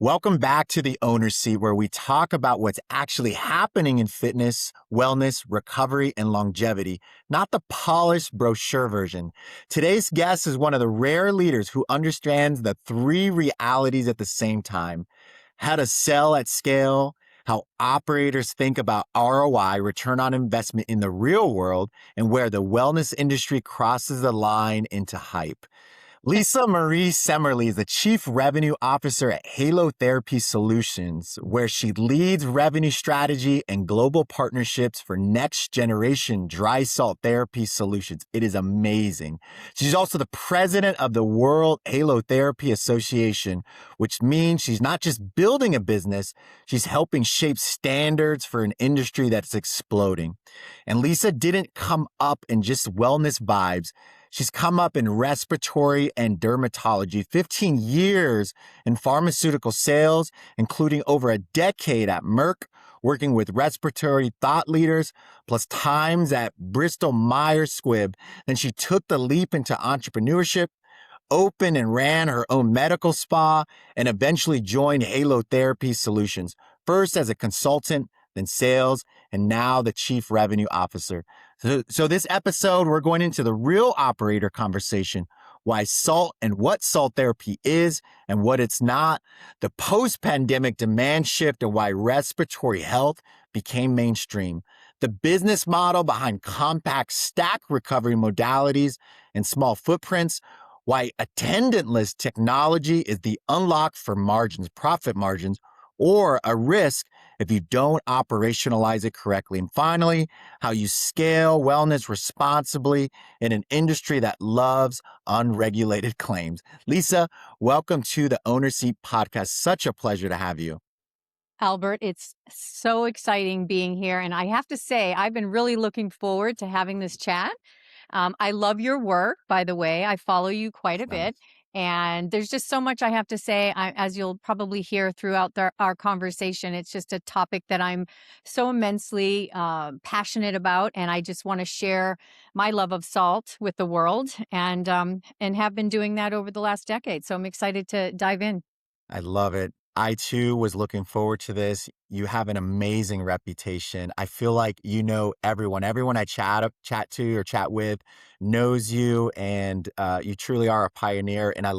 Welcome back to the Owner's Seat, where we talk about what's actually happening in fitness, wellness, recovery, and longevity, not the polished brochure version. Today's guest is one of the rare leaders who understands the three realities at the same time: how to sell at scale, how operators think about ROI, return on investment in the real world, and where the wellness industry crosses the line into hype. Lisa Marie Semerly is the Chief Revenue Officer at Halotherapy Solutions, where she leads revenue strategy and global partnerships for next generation dry salt therapy solutions. It is amazing. She's also the president of the World Halotherapy Association, which means she's not just building a business, she's helping shape standards for an industry that's exploding. And Lisa didn't come up in just wellness vibes. She's come up in respiratory and dermatology, 15 years in pharmaceutical sales, including over a decade at Merck, working with respiratory thought leaders, plus times at Bristol Myers Squibb. Then she took the leap into entrepreneurship, opened and ran her own medical spa, and eventually joined Halotherapy Solutions, first as a consultant, then sales, and now the chief revenue officer. So this episode, we're going into the real operator conversation: why salt and what salt therapy is and what it's not, the post-pandemic demand shift and why respiratory health became mainstream, the business model behind compact stack recovery modalities and small footprints, why attendantless technology is the unlock for margins, profit margins, or a risk if you don't operationalize it correctly. And finally, how you scale wellness responsibly in an industry that loves unregulated claims. Lisa, welcome to the Owner Seat podcast. Such a pleasure to have you. Albert, it's so exciting being here. And I have to say, I've been really looking forward to having this chat. I love your work, by the way. I follow you quite a Um, bit. And there's just so much I have to say. As you'll probably hear throughout our conversation, it's just a topic that I'm so immensely passionate about. And I just want to share my love of salt with the world and have been doing that over the last decade. So I'm excited to dive in. I love it. I too was looking forward to this. You have an amazing reputation. I feel like you know everyone. Everyone I chat to or chat with knows you, and you truly are a pioneer. And I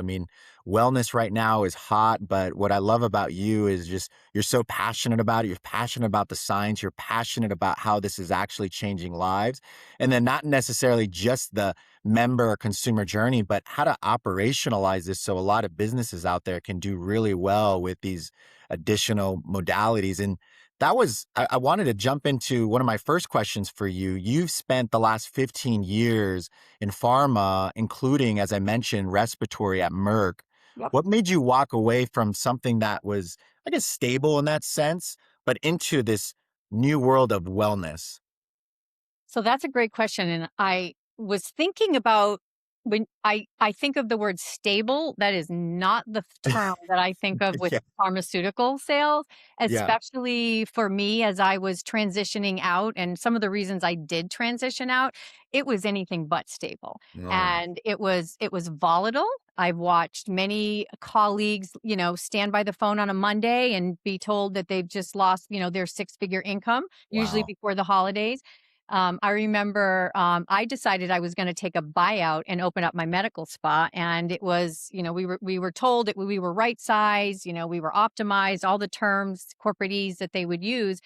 mean, wellness right now is hot, but what I love about you is just you're so passionate about it. You're passionate about the science. You're passionate about how this is actually changing lives, and then not necessarily just the member or consumer journey, but how to operationalize this so a lot of businesses out there can do really well with these additional modalities. And I wanted to jump into one of my first questions for you. You've spent the last 15 years in pharma, including, as I mentioned, respiratory at Merck. Yep. What made you walk away from something that was, I guess, stable in that sense, but into this new world of wellness? So that's a great question. And I was thinking about when I think of the word stable, that is not the term that I think of with Yeah. pharmaceutical sales, Yeah. especially for me as I was transitioning out. And some of the reasons I did transition out, it was anything but stable. No. And it was volatile. I've watched many colleagues, stand by the phone on a Monday and be told that they've just lost, their six-figure income, usually Wow. before the holidays. I remember I decided I was going to take a buyout and open up my medical spa, and it was, we were told that we were right size, we were optimized, all the terms, corporateese that they would use,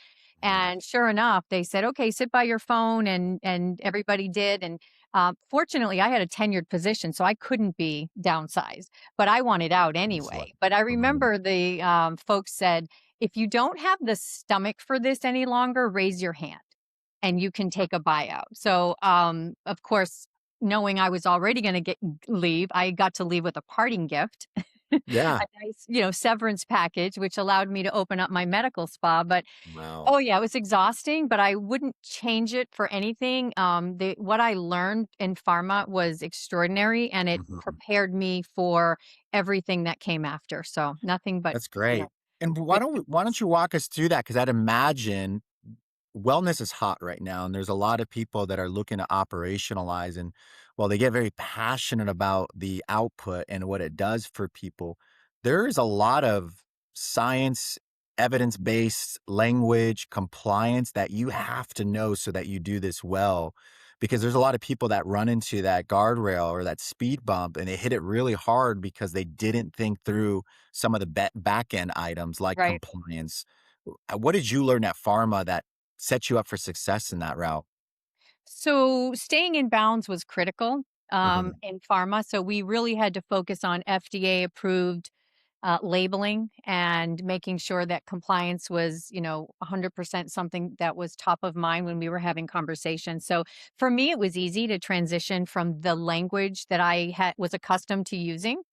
Mm. and sure enough, they said, okay, sit by your phone, and everybody did, and fortunately, I had a tenured position, so I couldn't be downsized, but I wanted out Excellent. anyway. But I Mhm. remember the folks said, if you don't have the stomach for this any longer, raise your hand and you can take a buyout. So, of course, knowing I was already going to get leave, I got to leave with a parting gift, a Yeah. nice, severance package, which allowed me to open up my medical spa. But Wow. oh yeah, it was exhausting, but I wouldn't change it for anything. What I learned in pharma was extraordinary, and it Mhm. prepared me for everything that came after. So nothing but, That's you know, great. And great. why don't you walk us through that? Because I'd imagine wellness is hot right now, and there's a lot of people that are looking to operationalize, and well, they get very passionate about the output and what it does for people. there is a lot of science, evidence-based language, compliance that you have to know so that you do this well. Because there's a lot of people that run into that guardrail or that speed bump and they hit it really hard because they didn't think through some of the back end items like Right. compliance. What did you learn at pharma that set you up for success in that route? So staying in bounds was critical Mhm. in pharma. So we really had to focus on FDA approved labeling and making sure that compliance was, 100% something that was top of mind when we were having conversations. So for me, it was easy to transition from the language that was accustomed to using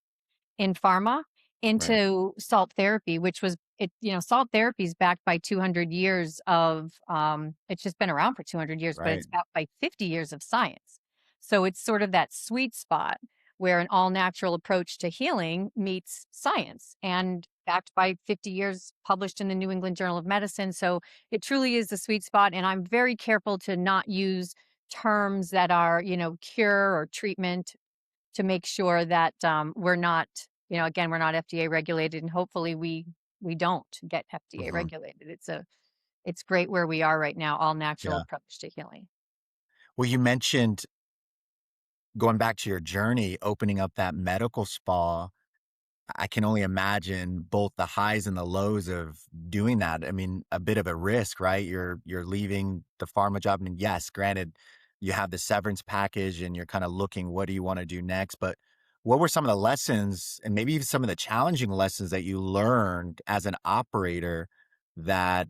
in pharma Right, into salt therapy, which was salt therapy is backed by 200 years of it's just been around for 200 years, but right. it's backed by 50 years of science. So it's sort of that sweet spot where an all natural approach to healing meets science and backed by 50 years published in the New England Journal of Medicine. So it truly is the sweet spot. And I'm very careful to not use terms that are, cure or treatment to make sure that, we're not, again, we're not FDA regulated, and hopefully we don't get FDA Mhm. regulated. It's great where we are right now, all natural Yeah. approach to healing. Well, you mentioned going back to your journey, opening up that medical spa. I can only imagine both the highs and the lows of doing that. I mean, a bit of a risk, right? You're leaving the pharma job, and yes, granted, you have the severance package, and you're kind of looking, what do you want to do next? But what were some of the lessons, and maybe even some of the challenging lessons that you learned as an operator that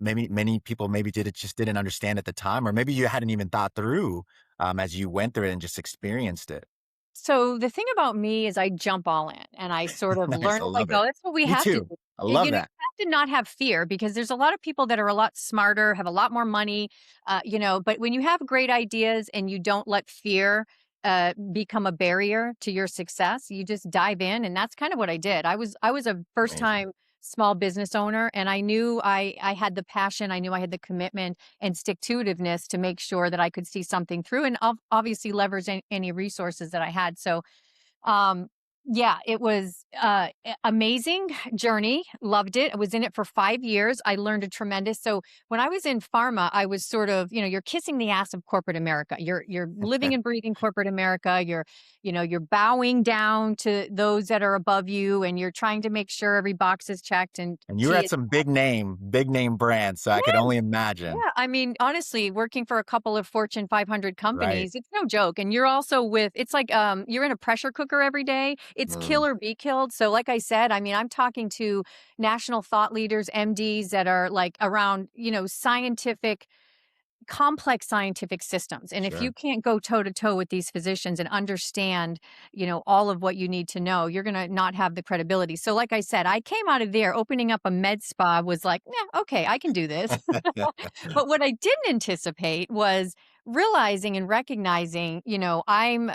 maybe many people maybe didn't understand at the time, or maybe you hadn't even thought through as you went through it and just experienced it? So the thing about me is I jump all in and I sort of Nice, learn I as I love it. go. That's what we Me have to too. do. I love that. You have to not have fear because there's a lot of people that are a lot smarter, have a lot more money, but when you have great ideas and you don't let fear become a barrier to your success, you just dive in. And that's kind of what I did. I was a first Amazing. time small business owner and I knew I had the passion, I knew I had the commitment and stick to itiveness to make sure that I could see something through and obviously leverage any resources that I had. So um, yeah, it was amazing journey. Loved it. I was in it for 5 years. I learned a tremendous. So when I was in pharma, I was sort of, you're kissing the ass of corporate America. You're living and breathing corporate America. You're bowing down to those that are above you, and you're trying to make sure every box is checked and And you were T at is. some big name brands, so I could only imagine. Yeah, I mean, honestly, working for a couple of Fortune 500 Right. companies, it's no joke. And you're also it's like you're in a pressure cooker every day. It's Mm, kill or be killed. So like I said, I mean, I'm talking to national thought leaders, MDs that are like around, scientific complex scientific systems. And if you sure. can't go toe to toe with these physicians and understand, all of what you need to know, you're going to not have the credibility. So like I said, I came out of there opening up a med spa was like, yeah, okay, I can do this. But what I didn't anticipate was realizing and recognizing, I'm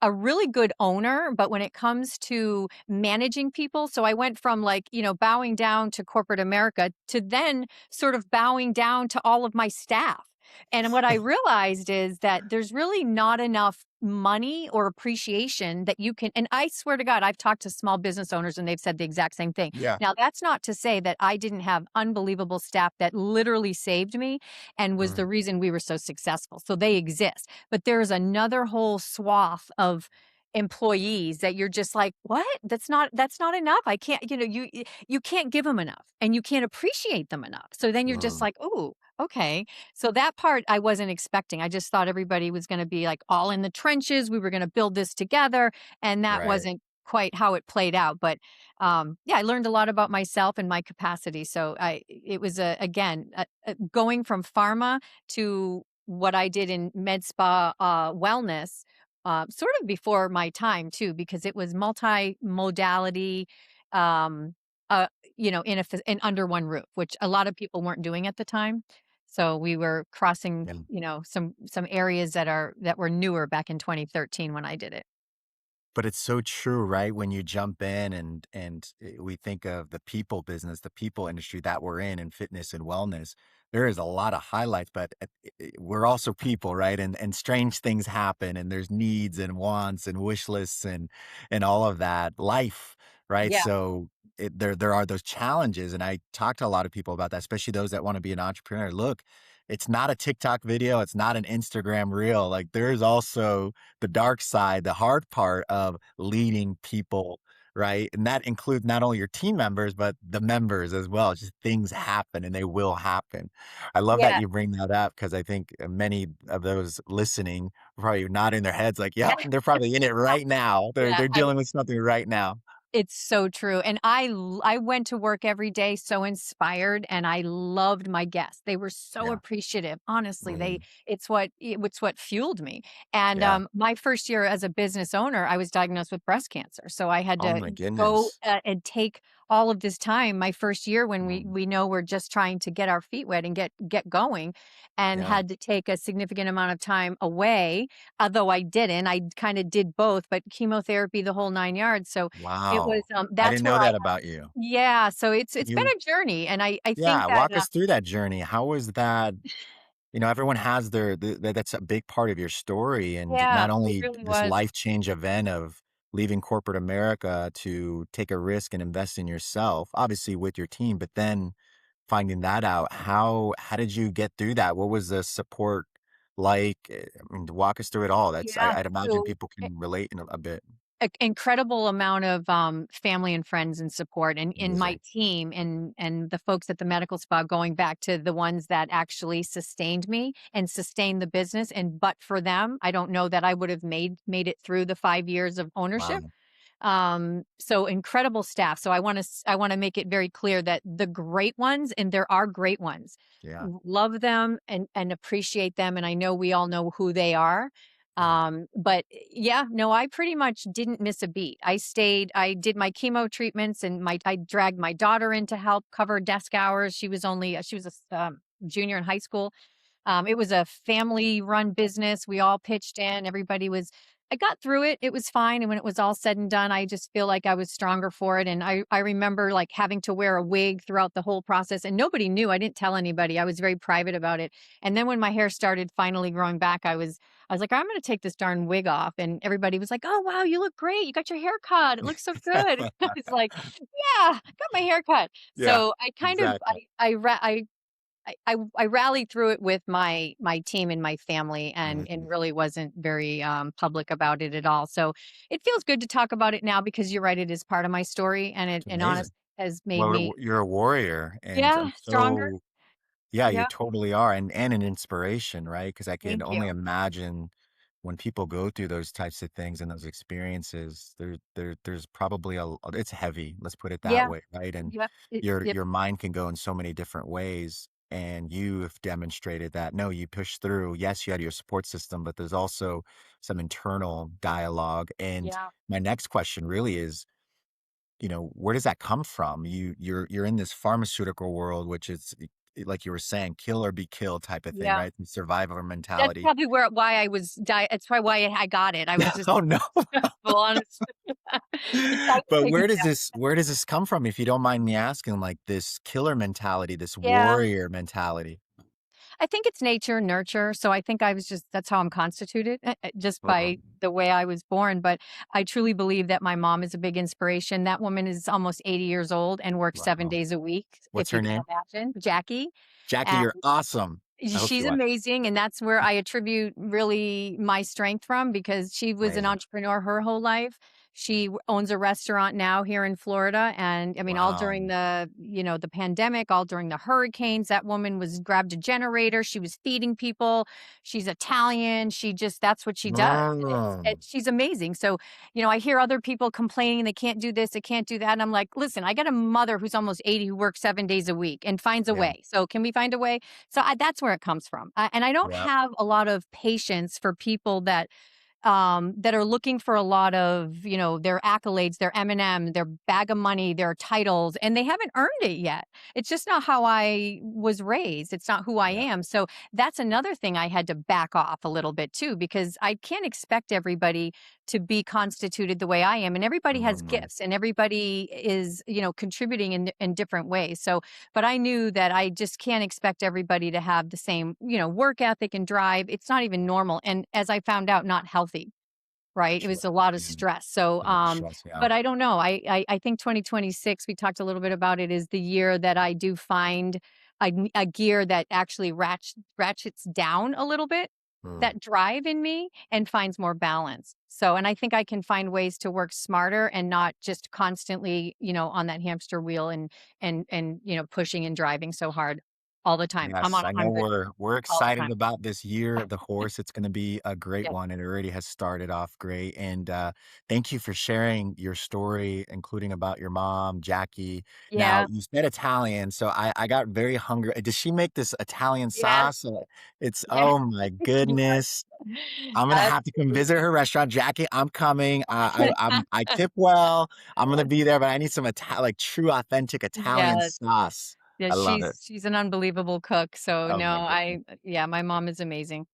a really good owner, but when it comes to managing people, so I went from like, bowing down to corporate America to then sort of bowing down to all of my staff. And what I realized is that there's really not enough money or appreciation that you can. And I swear to God, I've talked to small business owners and they've said the exact same thing. Yeah. Now, that's not to say that I didn't have unbelievable staff that literally saved me and was Mm, the reason we were so successful. So they exist. But there's another whole swath of employees that you're just like, what? That's not enough. I can't, you can't give them enough and you can't appreciate them enough. So then you're just mm, like, oh, okay. So that part I wasn't expecting. I just thought everybody was going to be like all in the trenches. We were going to build this together. And that right. wasn't quite how it played out. But yeah, I learned a lot about myself and my capacity. So it was going from pharma to what I did in med spa wellness, sort of before my time too, because it was multi-modality, um, in under one roof, which a lot of people weren't doing at the time. So we were crossing, Yeah. some areas that were newer back in 2013 when I did it. But it's so true, right? When you jump in and we think of the people business, the people industry that we're in fitness and wellness, there is a lot of highlights, but we're also people, right? And strange things happen, and there's needs and wants and wish lists and all of that life, right? Yeah. So there are those challenges, and I talk to a lot of people about that, especially those that want to be an entrepreneur. Look, it's not a TikTok video, it's not an Instagram reel. Like there is also the dark side, the hard part of leading people, right? And that includes not only your team members, but the members as well. Just things happen and they will happen. I love that Yeah. you bring that up because I think many of those listening probably nodding their heads like, yep, they're probably in it right now. Yeah. They're dealing with something right now. It's so true, and I went to work every day so inspired, and I loved my guests. They were so Yeah. appreciative. Honestly, they Mm, it's what fueled me. And, yeah. my first year as a business owner, I was diagnosed with breast cancer, so I had Oh to my go, goodness. and take all of this time, my first year when Mm, we know we're just trying to get our feet wet and get going, and yeah. had to take a significant amount of time away, although I didn't. I kinda did both, but chemotherapy, the whole 9 yards, so it was, Wow. I that's didn't where know I that about you. yeah, so it's been You a journey, and I think Yeah, that, walk us through that journey. How was that? Everyone has that's a big part of your story, and yeah, not it only really this was. life change event of leaving corporate America to take a risk and invest in yourself, obviously with your team, but then finding that out. How did you get through that? What was the support like? I mean, walk us through it all. Yeah, I'd imagine so people can relate in a bit. incredible amount of family and friends and support and in my Amazing. team and the folks at the medical spa going back to the ones that actually sustained me and sustained the business and but for them I don't know that I would have made it through the 5 years of ownership. Wow. So incredible staff. So I want to make it very clear that the great ones, and there are great ones, Yeah. love them and appreciate them. And I know we all know who they are. Yeah. But yeah, no, I pretty much didn't miss a beat. I stayed, I did my chemo treatments and I dragged my daughter in to help cover desk hours. She was a junior in high school. It was a family run business. We all pitched in. I got through it. It was fine. And when it was all said and done, I just feel like I was stronger for it. And I remember like having to wear a wig throughout the whole process and nobody knew. I didn't tell anybody. I was very private about it. And then when my hair started finally growing back, I was like, I'm going to take this darn wig off. And everybody was like, oh, wow, you look great. You got your hair cut. It looks so good. I was like, yeah, got my hair cut. Yeah. So I kind of, Exactly. I rallied through it with my team and my family and Mhm. really wasn't very public about it at all. So it feels good to talk about it now because you're right, it is part of my story and it It's and honest amazing. has made Well, me you're a warrior, and yeah, I'm stronger. so yeah, you Yeah. totally are, and an inspiration, right? Because I can Thank only you. imagine when people go through those types of things and those experiences, there's probably it's heavy, let's put it that Yeah. way, right? And Yep. Yep. your mind can go in so many different ways, and you've demonstrated that. No, you push through. Yes, you had your support system, but there's also some internal dialogue. And Yeah. my next question really is, where does that come from? You're in this pharmaceutical world, which is like you were saying, kill or be killed type of thing, Yeah. right? The survivor That's mentality. probably why I was that's probably why I got it. I was just Oh no. full honest. It's like But taking where does this come from, if you don't mind me asking, like this killer mentality, this yeah. warrior mentality? I think it's nature, nurture. So I think I was just that's how I'm constituted just by Um, the way I was born. But I truly believe that my mom is a big inspiration. That woman is almost 80 years old and works seven wow. days a week, What's if you her can name? imagine. Jackie. Jackie, you're awesome. I hope she She's watches. amazing, and that's where I attribute really my strength from because she was an Amazing. entrepreneur her whole life. She owns a restaurant now here in Florida, and I mean, all Wow. during the pandemic, all during the hurricanes, that woman was grabbed a generator. She was feeding people. She's Italian. That's what she does. She's amazing. So, I hear other people complaining they can't do this, they can't do that, and I'm like, listen, I got a mother who's almost 80 who works 7 days a week and finds a Yeah. way. So, can we find a way? So that's where it comes from. And I don't Yeah. have a lot of patience for people that are looking for a lot of, their accolades, their M&M, their bag of money, their titles, and they haven't earned it yet. It's just not how I was raised. It's not who I Yeah. am. So that's another thing I had to back off a little bit too, because I can't expect everybody to be constituted the way I am. And everybody has Mm. gifts and everybody is, contributing in different ways. So but I knew that I just can't expect everybody to have the same, work ethic and drive. It's not even normal. And as I found out, not healthy. right? It Sure. was a lot of Yeah. stress. So, A lot of stress, yeah. but I don't know. I think 2026, we talked a little bit about it, is the year that I do find a gear that actually ratchets down a little bit, Mm. that drive in me, and finds more balance. So, and I think I can find ways to work smarter and not just constantly, on that hamster wheel and pushing and driving so hard all the time. I'm on Yes, a I know 100 we're all the excited time. about this year of the horse. It's gonna be a great Yes. one. It already has started off great, and, thank you for sharing your story, including about your mom, Jackie. Now, Yeah. you said Italian, so I got very hungry. Does she make this Italian Yes. sauce? It's Yeah. oh my Yes. goodness. I'm gonna have to come visit Absolutely. her restaurant. Jackie, I'm coming. I tip well. I'm gonna be there, but I need some like, true authentic Italian Yes. sauce. Yeah, I love it. she's an unbelievable cook. So Oh no, my goodness. yeah, my mom is amazing.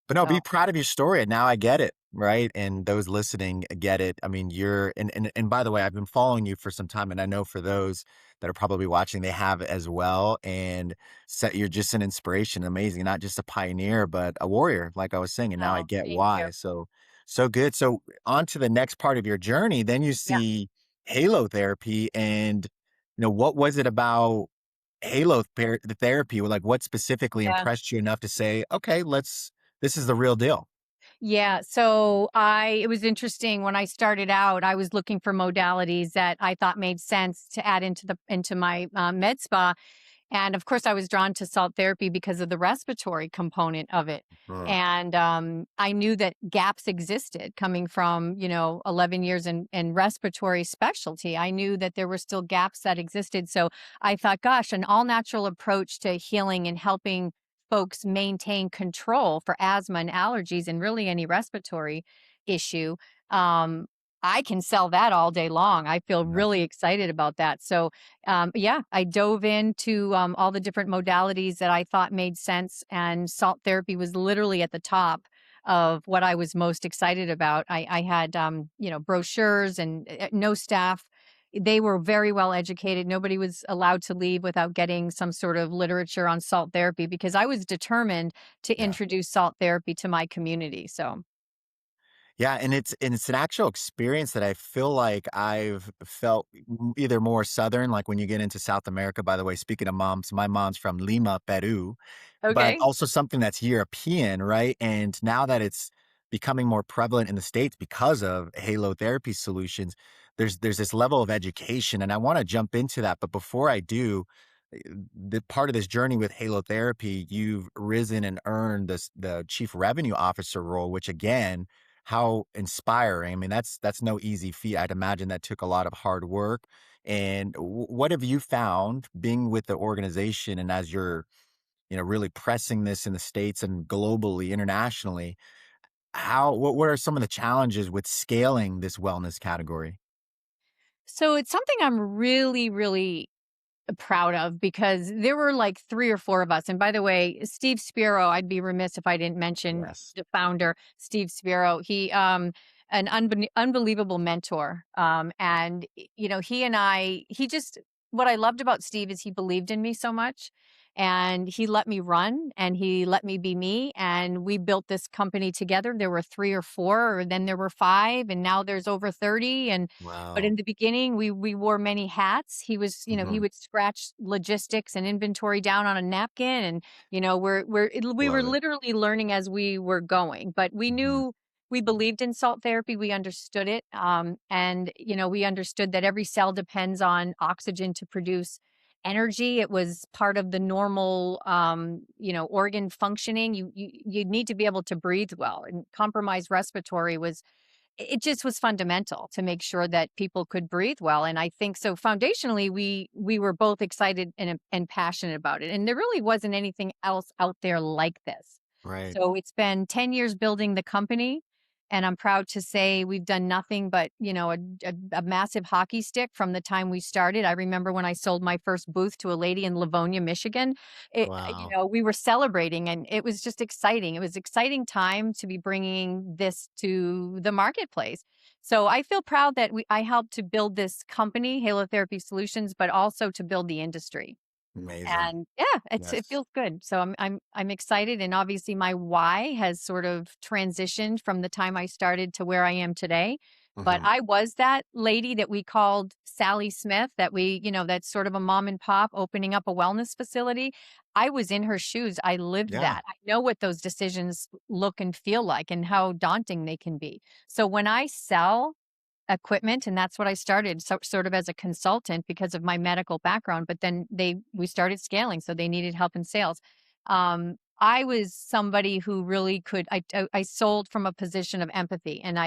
But no, So be proud of your story, and now I get it, right? And those listening get it. I mean, you're and by the way, I've been following you for some time, and I know for those that are probably watching, they have as well. And you're just an inspiration, amazing, not just a pioneer, but a warrior, like I was saying. And now I oh, get thank you. why. So, so good. So on to the next part of your journey. Then you Yeah, see halotherapy, and what was it about the therapy? Like, what specifically yeah. impressed you enough to say, okay, let's this is the real deal. Yeah, so it was interesting when I started out, I was looking for modalities that I thought made sense to add into my med spa. And of course, I was drawn to salt therapy because of the respiratory component of it. Mm, And I knew that gaps existed coming from, 11 years in respiratory specialty. I knew that there were still gaps that existed. So I thought, gosh, an all natural approach to healing and helping folks maintain control for asthma and allergies and really any respiratory issue. Um, I can sell that all day long. I feel yeah, really excited about that. So, yeah, I dove into all the different modalities that I thought made sense, and salt therapy was literally at the top of what I was most excited about. I had, brochures and no staff. They were very well educated. Nobody was allowed to leave without getting some sort of literature on salt therapy because I was determined to yeah. introduce salt therapy to my community. So, Yeah, and it's an actual experience that I feel like I've felt either more Southern, like when you get into South America, by the way, speaking of moms, my mom's from Lima, Peru, but okay. also something that's European, right? And now that it's becoming more prevalent in the States because of halotherapy solutions, there's this level of education, and I want to jump into that. But before I do, the part of this journey with halotherapy, you've risen and earned the chief revenue officer role, which again, how inspiring. I mean, that's no easy feat. I'd imagine that took a lot of hard work. And what have you found being with the organization and as you're really pressing this in the States and globally, internationally, what are some of the challenges with scaling this wellness category? So it's something I'm really, really proud of because there were like 3 or 4 of us. And by the way, Steve Spiro, I'd be remiss if I didn't mention Yes. the founder, Steve Spiro. He an unbelievable mentor. And he and he just what I loved about Steve is he believed in me so much, and he let me run and he let me be me, and we built this company together. There were 3 or 4, or then there were 5, and now there's over 30. And but in Wow. the beginning, we wore many hats. He Hmm. would scratch logistics and inventory down on a napkin, and we were Love it. literally learning as we were going. But we Hmm. knew we believed in salt therapy. We understood it, and we understood that every cell depends on oxygen to produce energy. It was part of the normal, organ functioning. You need to be able to breathe well, and compromised respiratory was it just was fundamental to make sure that people could breathe well. And I think so foundationally we were both excited and passionate about it, and there really wasn't anything else out there like this. Right. So it's been 10 years building the company, and I'm proud to say we've done nothing but a massive hockey stick from the time we started. I remember when I sold my first booth to a lady in Livonia, Michigan. Wow. We were celebrating, and it was just exciting. It was exciting time to be bringing this to the marketplace. So I feel proud that I helped to build this company, Halotherapy Solutions, but also to build the industry. Amazing. And yeah, it Yes. feels good. So I'm excited, and obviously my why has sort of transitioned from the time I started to where I am today. But Hmm. I was that lady that we called Sally Smith, that that's sort of a mom and pop opening up a wellness facility. I was in her shoes. I lived Yeah. that. I know what those decisions look and feel like and how daunting they can be. So when I sell equipment, and that's what I started, sort of as a consultant because of my medical background, but then we started scaling, so they needed help in sales. I was somebody who really could I sold from a position of empathy, and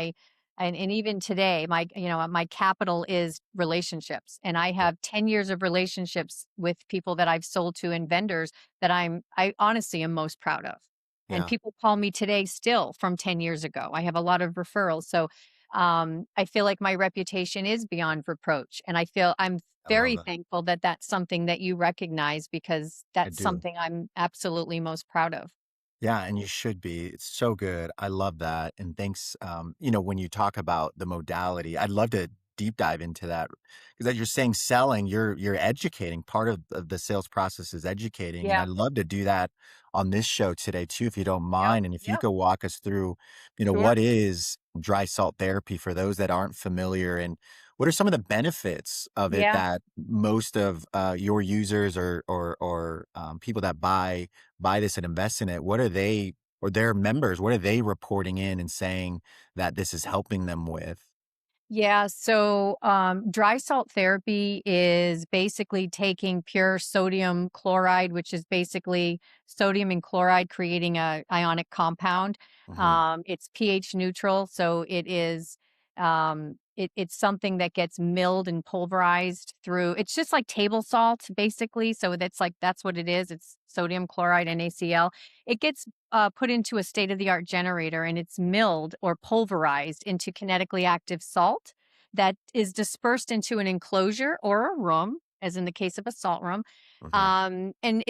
even today my capital is relationships, and I Yeah. have 10 years of relationships with people that I've sold to and vendors that I honestly am most proud of. And Yeah. people call me today still from 10 years ago. I have a lot of referrals. So I feel like my reputation is beyond reproach. And I'm I love very that. thankful that that's something that you recognize, because I that's do. something I'm absolutely most proud of. Yeah, and you should be. It's so good. I love that. And thanks. When you talk about the modality, I'd love to deep dive into that because as you're saying selling, you're educating. Part of the sales process is educating. And Yeah. I'd love to do that on this show today too, if you don't Yep. mind. And if you Yep. could walk us through, Sure. what is dry salt therapy for those that aren't familiar and what are some of the benefits of it Yeah. that most of your users or people that buy this and invest in it, what are they or their members, what are they reporting in and saying that this is helping them with? Yeah, so dry salt therapy is basically taking pure sodium chloride, which is basically sodium and chloride creating a ionic compound. Mhm. It's pH neutral, so it's something that gets milled and pulverized through. It's just like table salt, basically. So that's what it is. It's sodium chloride NaCl. It gets put into a state of the art generator, and it's milled or pulverized into kinetically active salt that is dispersed into an enclosure or a room, as in the case of a salt room, Mhm. and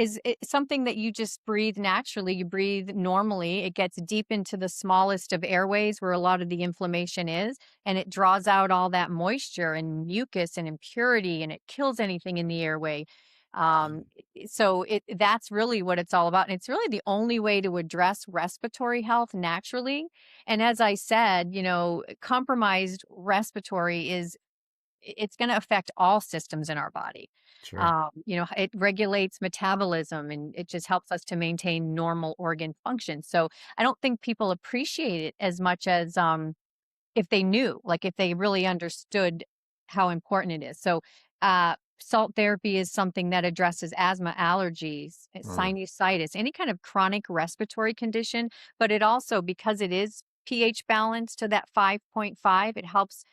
something that you just breathe naturally. You breathe normally. It gets deep into the smallest of airways where a lot of the inflammation is, and it draws out all that moisture and mucus and impurity, and it kills anything in the airway. Um, so that's really what it's all about. And it's really the only way to address respiratory health naturally. And as I said, compromised respiratory it's going to affect all systems in our body. Sure. It regulates metabolism, and it just helps us to maintain normal organ function. So I don't think people appreciate it as much as if they knew, like if they really understood how important it is. So, salt therapy is something that addresses asthma, allergies, Mm. sinusitis, any kind of chronic respiratory condition. But it also, because it is pH balanced to that 5.5, it helps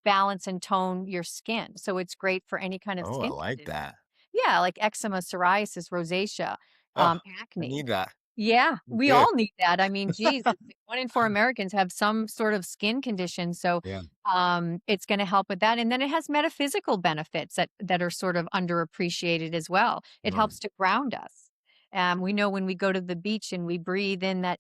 balance and tone your skin. So it's great for any kind of Oh, I skin like condition. that. Yeah, like eczema, psoriasis, rosacea, Oh, I acne. need that. Yeah, Me we too. all need that. I mean, geez, it's like 1 in 4 Americans have some sort of skin condition, so, Yeah. it's gonna help with that, and then it has metaphysical benefits that are sort of underappreciated as well. It Mm. helps to ground us. We know when we go to the beach and we breathe in that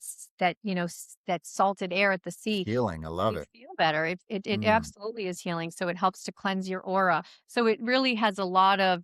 salted air at the It's sea, healing. I love we it. feel better. It Mm. absolutely is healing, so it helps to cleanse your aura. So it really has a lot of,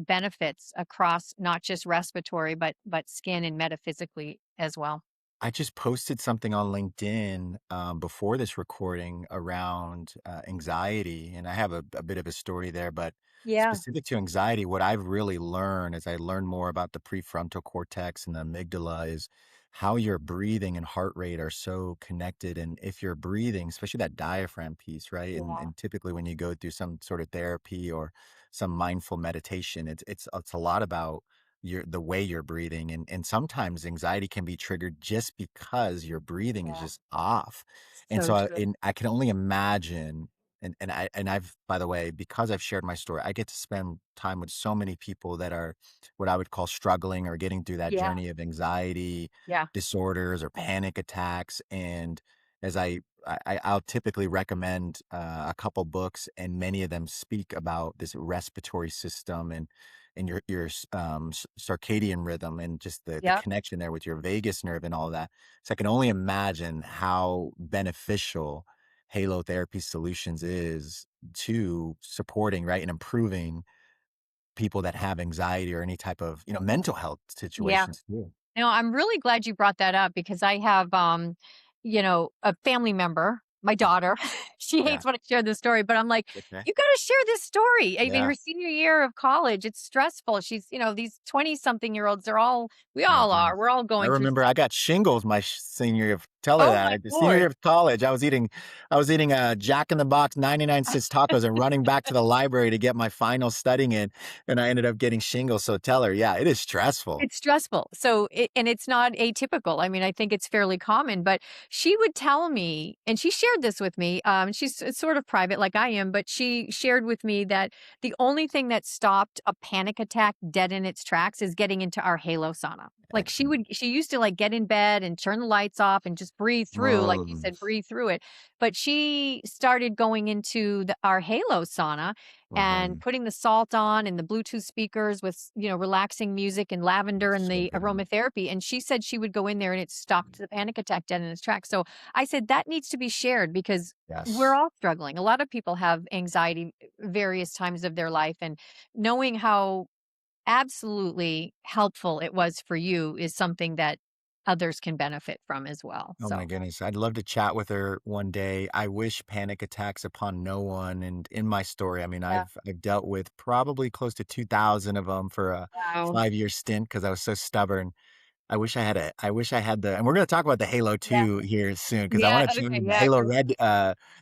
benefits across not just respiratory, but skin and metaphysically as well. I just posted something on LinkedIn before this recording around anxiety, and I have a bit of a story there. But Yeah, specific to anxiety, what I've really learned as I learn more about the prefrontal cortex and the amygdala is how your breathing and heart rate are so connected. And if you're breathing, especially that diaphragm piece, right? yeah, And typically when you go through some sort of therapy or some mindful meditation, it's a lot about the way you're breathing and sometimes anxiety can be triggered just because your breathing is yeah. just off. And So so true. I can only imagine I've by the way, because I've shared my story, I get to spend time with so many people that are what I would call struggling or getting through that Yeah, journey of anxiety yeah, disorders or panic attacks. And as I'll typically recommend a couple books, and many of them speak about this respiratory system and your circadian rhythm and just the yep, connection there with your vagus nerve and all that. So I can only imagine how beneficial halotherapy solutions is to supporting, right, and improving people that have anxiety or any type of, mental health Yeah. situations too. No, I'm really glad you brought that up because I have, a family member, my Uh-huh. daughter. She Yeah. hates when I share this story, but I'm like, Okay. you got to share this story. I mean, Yeah. her senior year of college, it's stressful. She's, these 20 something year olds, we My all are. goodness. We're all I going through remember I something. got shingles my senior year of tell her Oh that. my The senior year Lord. of college, I was eating Jack in the Box 99 cents tacos and running back to the library to get my final studying in, and I ended up getting shingles. So tell her, yeah, it is stressful. It's stressful. And it's not atypical. I mean, I think it's fairly common, but she would tell me, and she shared this with me. She's sort of private like I am, but she shared with me that the only thing that stopped a panic attack dead in its tracks is getting into our Halo sauna. Like Excellent. she used to like get in bed and turn the lights off and just breathe through, like you Whoa. said, breathe through it. But she started going into our Halo sauna and Uh-huh. putting the salt on and the Bluetooth speakers with, relaxing music and lavender and So the good. aromatherapy. And she said she would go in there and it stopped the panic attack dead in its tracks. So I said that needs to be shared because we're Yes. all struggling. A lot of people have anxiety various times of their life. And knowing how absolutely helpful it was for you is something that others can benefit from as well. Oh my So, goodness. I'd love to chat with her one day. I wish panic attacks upon no one. And in my story, I mean, yeah. I've dealt with probably close to 2,000 of them for a Wow. 5-year stint because I was so stubborn. I wish I had the, and we're gonna talk about the Halo Yeah. 2 here soon because I Yeah. wanna chat Okay. about Yeah.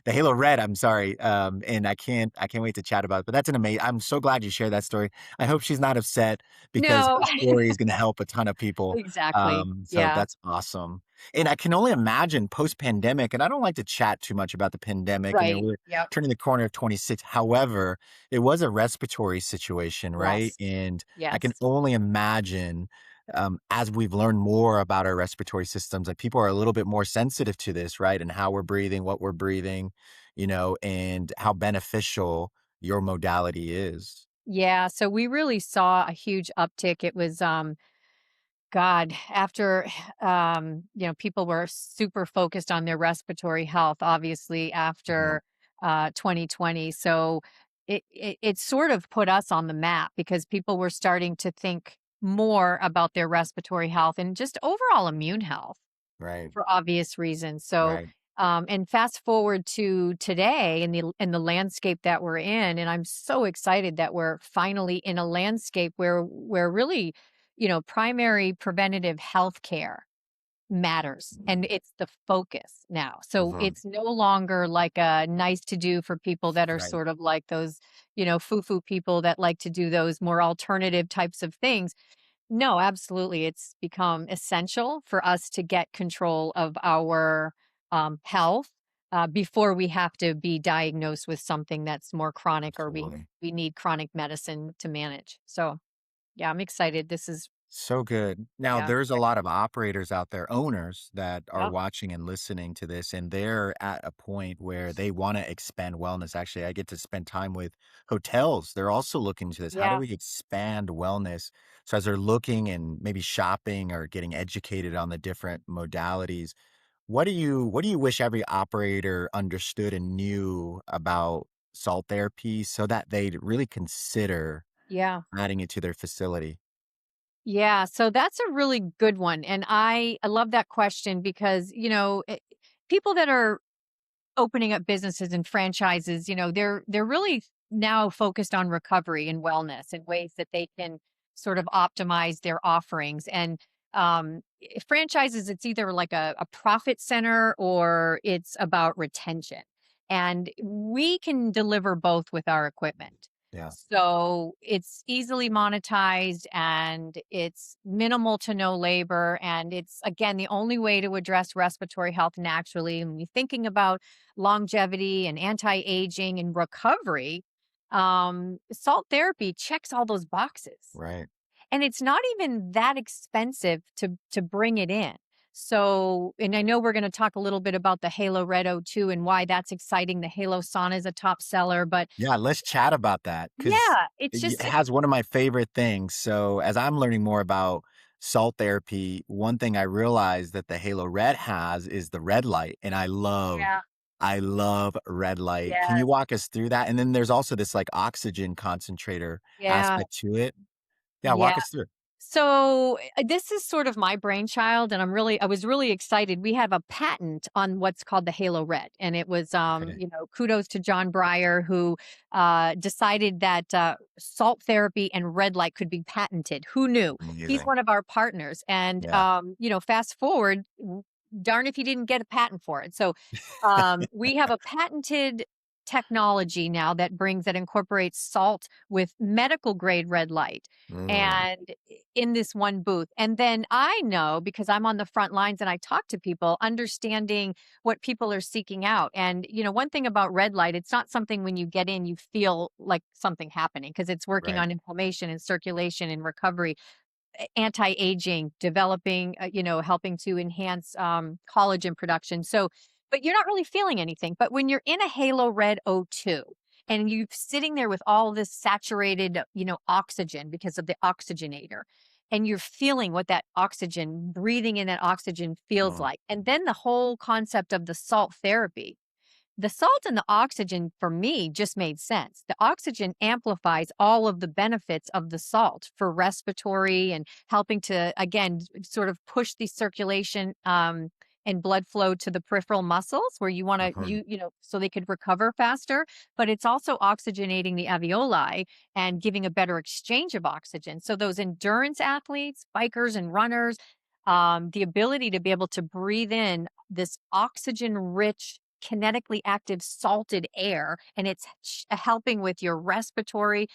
The Halo Red, I'm sorry, and I can't wait to chat about it, but that's an amazing. I'm so glad you shared that story. I hope she's not upset because No, her story is gonna help a ton of people, exactly. so Yeah. that's awesome, and I can only imagine post-pandemic, and I don't like to chat too much about the pandemic, Right. we're Yep. turning the corner of '26. However, it was a respiratory situation, right? Yes. And I can Yes. only imagine as we've learned more about our respiratory systems, like people are a little bit more sensitive to this, right? And how we're breathing, what we're breathing, and how beneficial your modality is. Yeah, so we really saw a huge uptick. It was, God, after, people were super focused on their respiratory health, obviously Yeah, after 2020. So it sort of put us on the map because people were starting to think more about their respiratory health and just overall immune health right, for obvious reasons. So, right. and fast forward to today in the landscape that we're in, and I'm so excited that we're finally in a landscape where really, primary preventative health care matters and it's the focus now. So Uh-huh. it's no longer like a nice to do for people that are Right. sort of like those, foo-foo people that like to do those more alternative types of things. No, absolutely. It's become essential for us to get control of our health before we have to be diagnosed with something that's more chronic or Absolutely. we need chronic medicine to manage. So, yeah, I'm excited. This is, So good. Now, yeah, there's a lot of operators out there, owners that are yeah, watching and listening to this, and they're at a point where they want to expand wellness. Actually, I get to spend time with hotels. They're also looking to this. How do yeah, we expand wellness? So, as they're looking and maybe shopping or getting educated on the different modalities, what do you wish every operator understood and knew about salt therapy so that they'd really consider yeah. adding it to their facility? Yeah, so that's a really good one. And I love that question because, people that are opening up businesses and franchises, they're really now focused on recovery and wellness and ways that they can sort of optimize their offerings. And franchises, it's either like a profit center or it's about retention. And we can deliver both with our equipment. Yeah, So it's easily monetized and it's minimal to no labor. And it's, again, the only way to address respiratory health naturally. And when you're thinking about longevity and anti-aging and recovery, salt therapy checks all those boxes. right. And it's not even that expensive to bring it in. So, and I know we're going to talk a little bit about the Halo Red O2 and why that's exciting. The Halo Sauna is a top seller, but Yeah, let's chat about that because yeah, it's it just has one of my favorite things. So, as I'm learning more about salt therapy, one thing I realized that the Halo Red has is the red light, and I love yeah. I love red light. Can you Yes. walk us through that? And then there's also this, like, oxygen concentrator Yeah. aspect to it. Yeah, Yeah. walk us through it. So this is sort of my brainchild, and I was really excited. We have a patent on what's called the Halo Red, and it was, Okay. kudos to John Breyer who decided that salt therapy and red light could be patented. Who knew? He's Amazing. one of our partners, and Yeah. fast forward, darn if he didn't get a patent for it. So we have a patented technology now that incorporates salt with medical grade red light Mm, and in this one booth. And then I know because I'm on the front lines and I talk to people, understanding what people are seeking out. And, one thing about red light, it's not something when you get in, you feel like something happening because it's working right, on inflammation and circulation and recovery, anti-aging, developing, helping to enhance collagen production. So, but you're not really feeling anything. But when you're in a Halo Red O2 and you're sitting there with all this saturated, oxygen because of the oxygenator, and you're feeling what that oxygen, breathing in that oxygen feels mm, like. And then the whole concept of the salt therapy, the salt and the oxygen for me just made sense. The oxygen amplifies all of the benefits of the salt for respiratory and helping to, again, sort of push the circulation and blood flow to the peripheral muscles where you want to, mhm, so they could recover faster. But it's also oxygenating the alveoli and giving a better exchange of oxygen. So those endurance athletes, bikers, and runners, the ability to be able to breathe in this oxygen rich kinetically active salted air and it's helping with your respiratory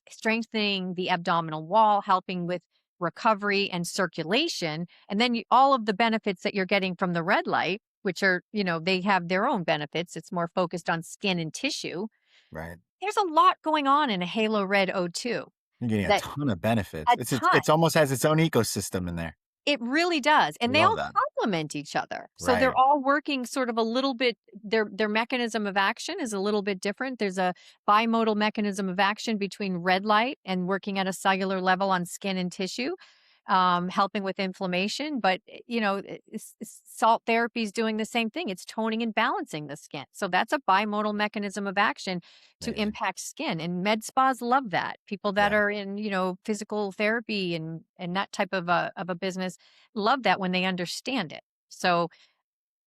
strengthening the abdominal wall, helping with recovery and circulation, and then all of the benefits that you're getting from the red light, which are, they have their own benefits. It's more focused on skin and tissue. right. There's a lot going on in a Halo Red O2 You're getting a that ton of benefits. a ton. It's almost has its own ecosystem in there. It really does, I and they love all that. complement each other. So they're Right, all working sort of a little bit, their mechanism of action is a little bit different. There's a bimodal mechanism of action between red light and working at a cellular level on skin and tissue, helping with inflammation. But, salt therapy is doing the same thing. It's toning and balancing the skin. So that's a bimodal mechanism of action to amazing. impact skin. And med spas love that. People that Yeah, are in, physical therapy and that type of a business love that when they understand it. So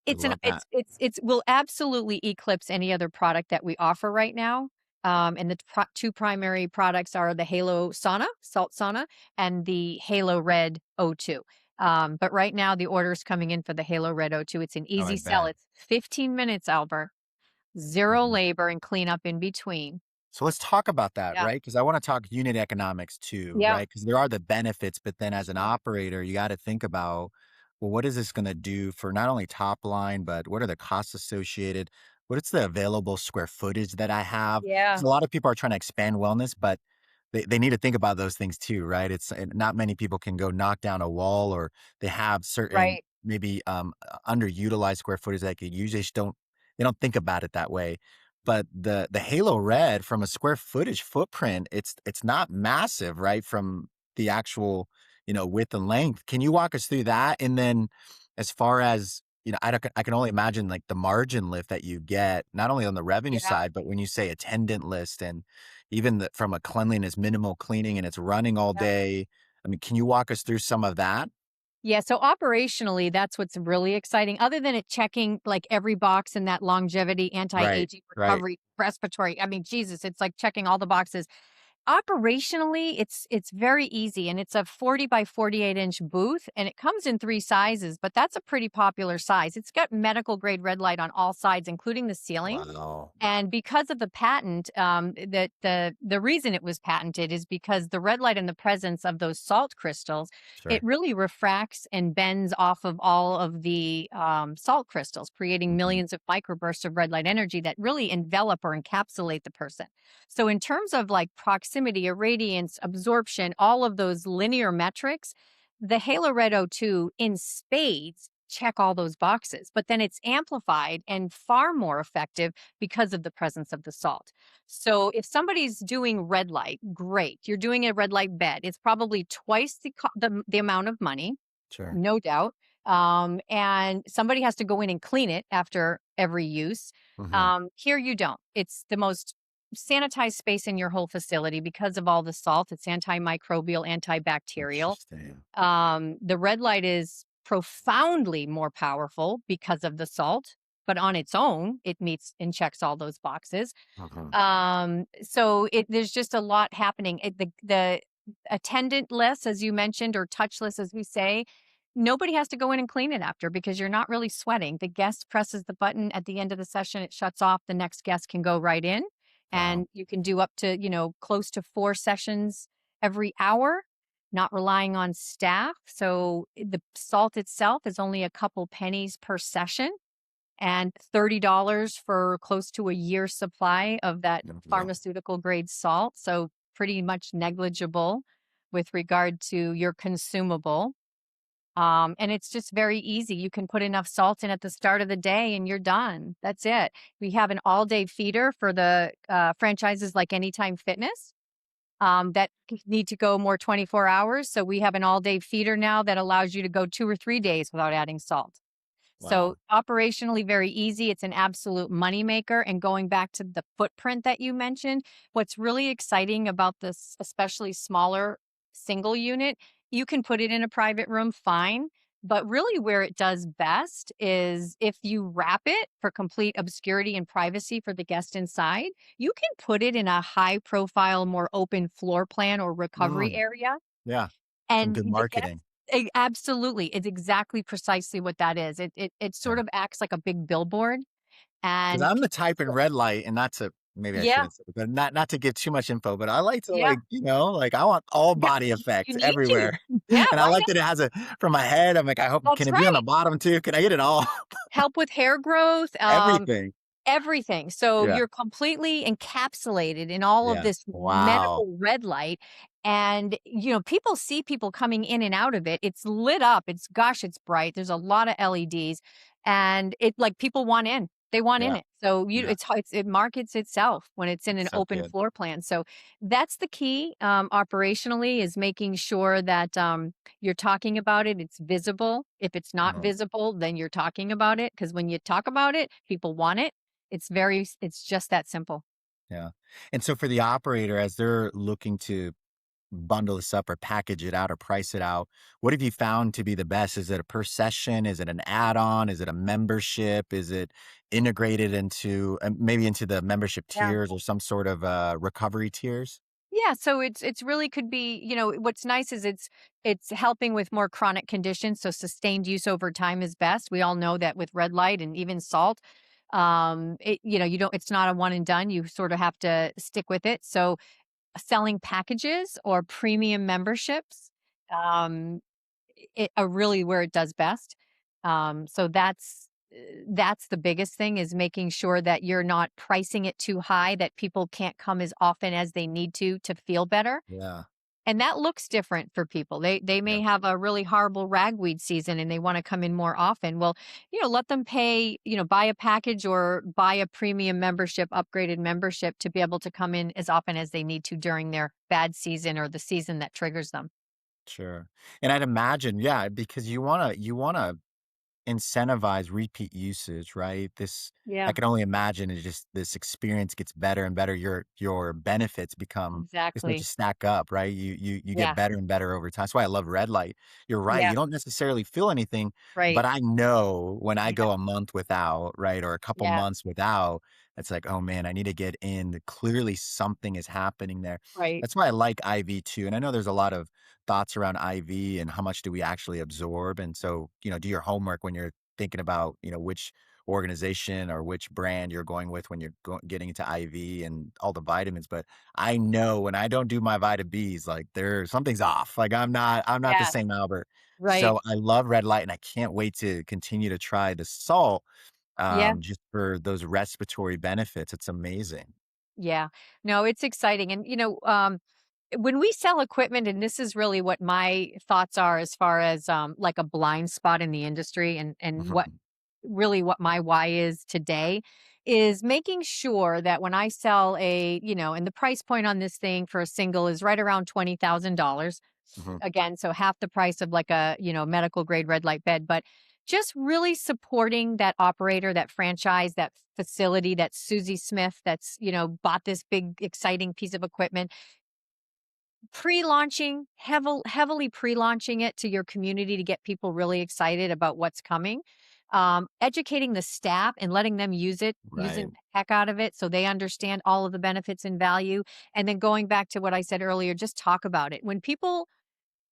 I it's an love that. it's will absolutely eclipse any other product that we offer right now. And the two primary products are the Halo Sauna, Salt Sauna, and the Halo Red O2. But right now, the order's coming in for the Halo Red O2. It's an Oh, easy I sell. bet. It's 15 minutes, Albert. Zero Mhm. labor and cleanup in between. So let's talk about that, Yeah. right? Because I want to talk unit economics too, Yeah. right? Because there are the benefits, but then as an Sure. operator, you got to think about, well, what is this going to do for not only top line, but what are the costs associated? What's the available square footage that I have? Yeah. Because a lot of people are trying to expand wellness, but they need to think about those things too, right? Not many people can go knock down a wall or they have certain Right. maybe underutilized square footage that could use. They don't think about it that way. But the Halo Red from a square footage footprint, it's not massive, right? From the actual, width and length. Can you walk us through that? And then as far as, I can only imagine like the margin lift that you get, not only on the revenue Yeah. side, but when you say attendant list and even from a cleanliness, minimal cleaning and it's running all Yeah. day. I mean, can you walk us through some of that? Yeah, so operationally, that's what's really exciting. Other than it checking like every box in that longevity, Right, anti-aging, right. recovery, respiratory. I mean, Jesus, it's like checking all the boxes. Operationally, it's very easy and it's a 40 by 48-inch booth and it comes in three sizes, but that's a pretty popular size. It's got medical grade red light on all sides, including the ceiling. Wow. And because of the patent, that the reason it was patented is because the red light in the presence of those salt crystals, it Sure. really refracts and bends off of all of the salt crystals, creating Mhm. millions of microbursts of red light energy that really envelop or encapsulate the person. So, in terms of like proximity, irradiance, absorption, all of those linear metrics, the Halo Red O2 in spades check all those boxes, but then it's amplified and far more effective because of the presence of the salt. So if somebody's doing red light, great. You're doing a red light bed. It's probably twice the amount of money, Sure. no doubt. And somebody has to go in and clean it after every use. Hmm. Here you don't. It's the most sanitized space in your whole facility because of all the salt. It's antimicrobial, antibacterial. Interesting. The red light is profoundly more powerful because of the salt, but on its own, it meets and checks all those boxes. Hmm. So there's just a lot happening. The attendantless, as you mentioned, or touchless, as we say, nobody has to go in and clean it after because you're not really sweating. The guest presses the button at the end of the session, it shuts off. The next guest can go right in, Wow. and you can do up to close to 4 sessions every hour, not relying on staff. So the salt itself is only a couple pennies per session and $30 for close to a year's supply of that Yeah. pharmaceutical grade salt. So pretty much negligible with regard to your consumable. And it's just very easy. You can put enough salt in at the start of the day and you're done. That's it. We have an all day feeder for the franchises like Anytime Fitness that need to go more 24 hours. So we have an all day feeder now that allows you to go 2 or 3 days without adding salt. So Wow. operationally very easy. It's an absolute moneymaker. And going back to the footprint that you mentioned, what's really exciting about this, especially smaller single unit, you can put it in a private room, fine. But really, where it does best is if you wrap it for complete obscurity and privacy for the guest inside, you can put it in a high profile, more open floor plan or recovery Mm, area. yeah. Some And good the guest marketing. absolutely, it's exactly precisely what that is. It sort Yeah. of acts like a big billboard, 'Cause and I'm the type in people red light, and not to maybe I yeah, shouldn't say, but not to give too much info, but I like to, yeah, like, like, I want all yeah, body you effects need to. everywhere. Yeah, And I why like not? that it has a from my head, I'm like, I hope can That's it be on the right. bottom too? Can I get it all? Help with hair growth, Everything. everything. So Yeah. you're completely encapsulated in all of Yeah. this Wow. medical red light. And, people see people coming in and out of it. It's lit up. It's bright. There's a lot of LEDs and it like people want in. They want in Yeah. it. So Yeah. it markets itself when it's in an So open good. floor plan. So that's the key operationally is making sure that you're talking about it, it's visible. If it's not Mhm. visible, then you're talking about it because when you talk about it, people want it. It's just that simple. Yeah. And so for the operator, as they're looking to bundle this up or package it out or price it out, what have you found to be the best? Is it a per session? Is it an add-on? Is it a membership? Is it integrated into maybe into the membership Yeah. tiers or some sort of recovery tiers? Yeah, so it's really could be, what's nice is it's helping with more chronic conditions, so sustained use over time is best. We all know that with red light and even salt, you don't it's not a one and done. You sort of have to stick with it. So selling packages or premium memberships, um, are really where it does best. So that's the biggest thing is making sure that you're not pricing it too high, that people can't come as often as they need to feel better. Yeah. And that looks different for people. They Yeah. may have a really horrible ragweed season and they want to come in more often. Well, let them pay, buy a package or buy a premium membership, upgraded membership to be able to come in as often as they need to during their bad season or the season that triggers them. Sure. And I'd imagine, yeah, because you wanna incentivize repeat usage, right? This I Yeah, can only imagine it just this experience gets better and better. Your benefits become they start to exactly. stack up, right? You get Yeah. better and better over time. That's why I love red light. You're right. Yeah. You don't necessarily feel anything, Right. but I know when I Yeah. go a month without, right, or a couple Yeah. months without, it's like, oh man, I need to get in. Clearly something is happening there. Right. That's why I like IV too. And I know there's a lot of thoughts around IV and how much do we actually absorb. And so, do your homework when you're thinking about, which organization or which brand you're going with when you're getting into IV and all the vitamins. But I know when I don't do my Vita Bs, like there's something's off. Like I'm not the Yes. same Albert. Right. So I love red light and I can't wait to continue to try the salt Yeah. just for those respiratory benefits. It's amazing. Yeah. No, it's exciting. And, when we sell equipment, and this is really what my thoughts are as far as like a blind spot in the industry and what really what my why is today is making sure that when I sell and the price point on this thing for a single is right around $20,000. Mhm. Again, so half the price of like a, medical grade red light bed, but just really supporting that operator, that franchise, that facility, that Susie Smith that's, bought this big exciting piece of equipment, pre-launching, heavily pre-launching it to your community to get people really excited about what's coming. Educating the staff and letting them use it, using Right. the heck out of it so they understand all of the benefits and value. And then going back to what I said earlier, just talk about it. When people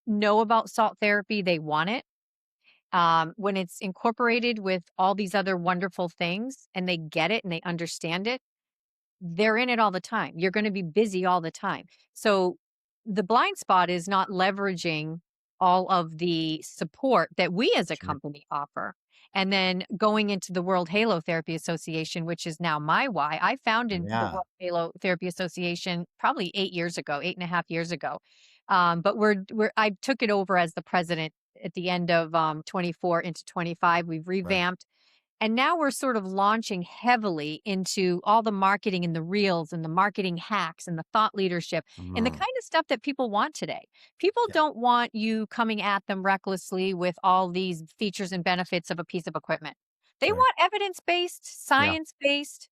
know about salt therapy, they want it. When it's incorporated with all these other wonderful things and they get it and they understand it, they're in it all the time. You're gonna be busy all the time. So, the blind spot is not leveraging all of the support that we as a Sure. company offer. And then going into the World Halotherapy Association, which is now my why. I founded the Yeah. World Halotherapy Association probably 8 years ago, 8.5 years ago. But I took it over as the president at the end of 24 into 25. We've Right. revamped and now we're sort of launching heavily into all the marketing and the reels and the marketing hacks and the thought leadership and the Mm. kind of stuff that people want today. People Yeah. don't want you coming at them recklessly with all these features and benefits of a piece of equipment. They Right. want evidence based, Yeah. science based,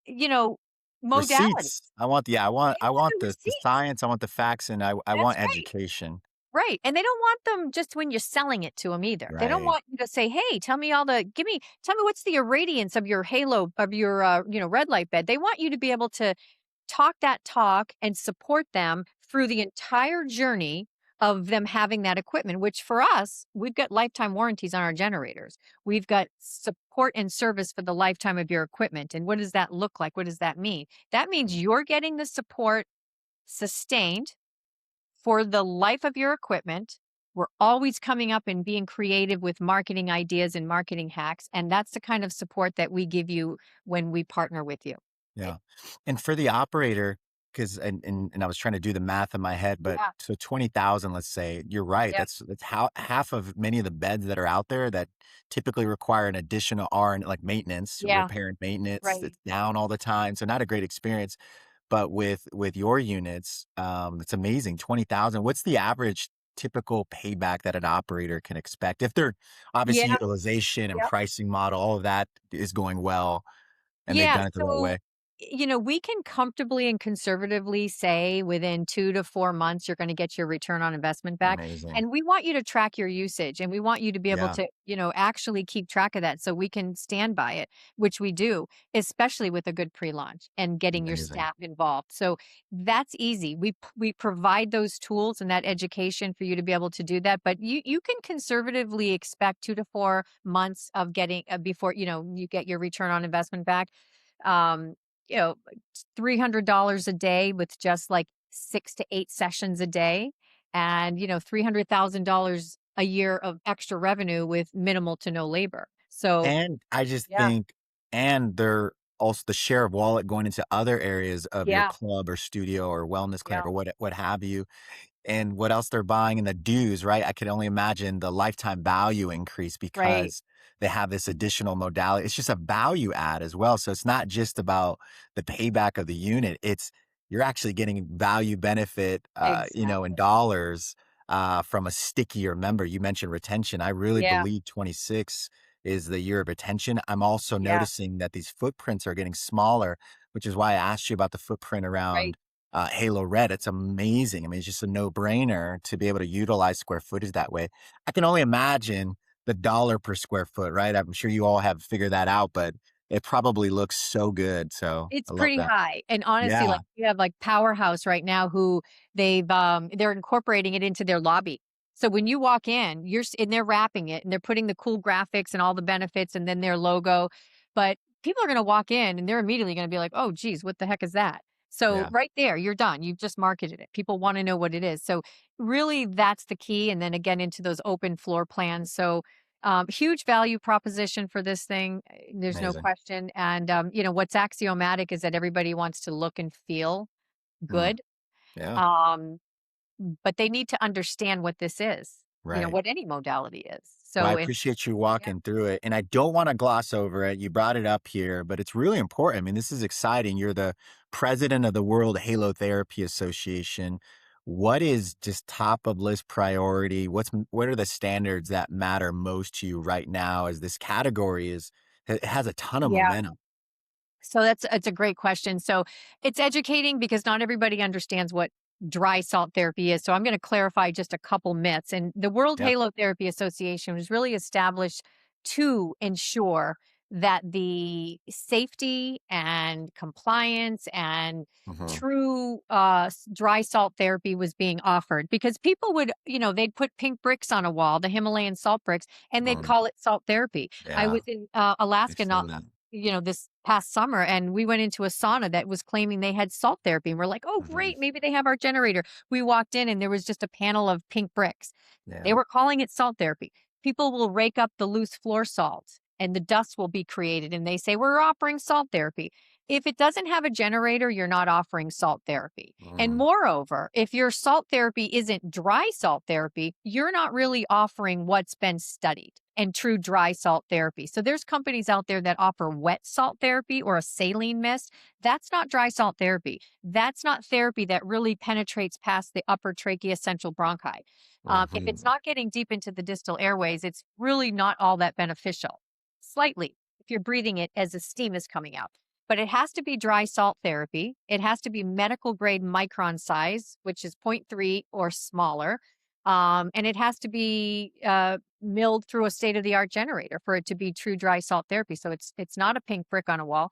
you know, modalities. Receipts. I want the, They I want want the the receipts. science, I want the facts, and I That's want right. education. Right, and they don't want them just when you're selling it to them either. They don't Right. want you to say, "Hey, tell me what's the irradiance of your halo of your, red light bed." They want you to be able to talk that talk and support them through the entire journey of them having that equipment, which for us, we've got lifetime warranties on our generators. We've got support and service for the lifetime of your equipment, and what does that look like? What does that mean? That means you're getting the support sustained for the life of your equipment. We're always coming up and being creative with marketing ideas and marketing hacks. And that's the kind of support that we give you when we partner with you. It- Yeah. And for the operator, because and I was trying to do the math in my head, but yeah. so 20,000, let's say, you're right. Yep. That's how half of many of the beds that are out there that typically require an additional R and like maintenance, Yeah. repair and maintenance Right. that's down all the time. So not a great experience. But with your units, it's amazing. 20,000. What's the average typical payback that an operator can expect if they're obviously Yeah. utilization and Yep. pricing model, all of that is going well and they've Yeah. done it the right So, way? we can comfortably and conservatively say within 2 to 4 months, you're going to get your return on investment back. Amazing. And we want you to track your usage and we want you to be able Yeah, to, actually keep track of that so we can stand by it, which we do, especially with a good pre launch and getting your amazing. staff involved. So that's easy. We provide those tools and that education for you to be able to do that. But you can conservatively expect 2 to 4 months of getting before, you get your return on investment back. um, like $300 a day with just like 6 to 8 sessions a day and, $300,000 a year of extra revenue with minimal to no labor. So, And I just yeah, think and they're also the share of wallet going into other areas of your yeah, club or studio or wellness yeah, clinic or what have you. And what else they're buying and the dues, right? I could only imagine the lifetime value increase right. because they have this additional modality. It's just a value add as well. So it's not just about the payback of the unit. It's you're actually getting value benefit, in Exactly. dollars from a stickier member. You mentioned retention. I really Yeah, believe 26 is the year of retention. I'm also yeah, noticing that these footprints are getting smaller, which is why I asked you about the footprint right. around Halo Red. It's amazing. I mean, it's just a no-brainer to be able to utilize square footage that way. I can only imagine the dollar per square foot, right? I'm sure you all have figured that out, but it probably looks so good. So It's I love pretty that. high, and honestly, Yeah, like, you have, like, Powerhouse right now who they're incorporating it into their lobby. So when you walk in, and they're wrapping it, and they're putting the cool graphics and all the benefits and then their logo, but people are gonna walk in, and they're immediately gonna be like, "Oh, geez, what the heck is that?" So yeah, right there, you're done. You've just marketed it. People wanna know what it is. So really, that's the key, and then again into those open floor plans. So huge value proposition for this thing. There's no amazing. question. And, what's axiomatic is that everybody wants to look and feel Mm, good. yeah, Um, but they need to understand what this is. Right. what any modality is. Well, I So it appreciate you yeah. walking through it. And I don't want to gloss over it. You brought it up here, but it's really important. I mean, this is exciting. You're the president of the World Halotherapy Association. What is just top of list priority? What are the standards that matter most to you right now as this category it has a ton of Yeah. momentum? So it's a great question. So it's educating because not everybody understands what dry salt therapy is. So I'm going to clarify just a couple myths. And the World Yeah. Halotherapy Association was really established to ensure that the safety and compliance and Hmm. true dry salt therapy was being offered because people would, they'd put pink bricks on a wall, the Himalayan salt bricks, and they'd Um, call it salt therapy. I yeah. was in I've Alaska not seen that. this past summer, and we went into a sauna that was claiming they had salt therapy, and we're like, "Oh, Hmm. great, maybe they have our generator." We walked in and there was just a panel of pink bricks. They Yeah. were calling it salt therapy. People will rake up the loose floor salt and the dust will be created, and they say, "We're offering salt therapy." If it doesn't have a generator, you're not offering salt therapy. And Mm, moreover, if your salt therapy isn't dry salt therapy, you're not really offering what's been studied and true dry salt therapy. So there's companies out there that offer wet salt therapy or a saline mist. That's not dry salt therapy. That's not therapy that really penetrates past the upper trachea central bronchi. If it's mhm, not getting deep into the distal airways, it's really not all that beneficial. Slightly, if you're breathing it as the steam is coming out. But it has to be dry salt therapy. It has to be medical grade micron size, which is zero point 0.3 or smaller. And it has to be milled through a state of the art generator for it to be true dry salt therapy. So it's not a pink brick on a wall.